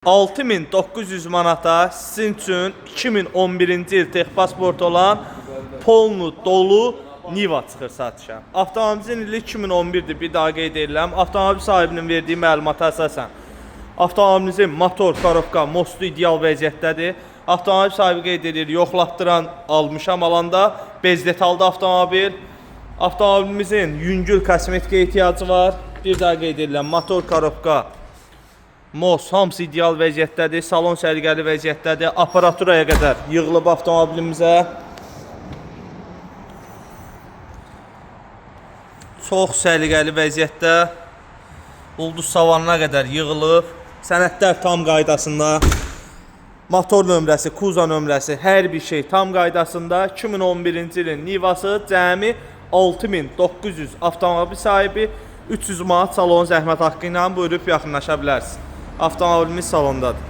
6900 manata sizin üçün 2011-ci il texpasport olan polnu dolu Niva çıxır satışa. Avtomobilimizin ili 2011-dir, bir daha qeyd edirəm. Avtomobil sahibinin verdiyi məlumata əsasən avtomobilimizin motor, korobka, mostu ideal vəziyyətdədir. Avtomobil sahibi qeyd edir, yoxlatdıran almışam alanda, bez detallı avtomobil. Avtomobilimizin yüngül kosmetika ehtiyacı var. Bir daha qeyd edirəm, motor, korobka, mos hamısı ideal vəziyyətdədir, salon səliqəli vəziyyətdədir. Aparaturaya qədər yığılıb avtomobilimizə. Çox səliqəli vəziyyətdə. Ulduz savanına qədər yığılıb. Sənədlər tam qaydasında. Motor nömrəsi, kuza nömrəsi, hər bir şey tam qaydasında. 2011-ci ilin Nivası cəmi 6900 avtomobil sahibi 300 manat salon zəhmət haqqı ilə buyurub yaxınlaşa bilərsiniz. Avtomobilimiz salondadır.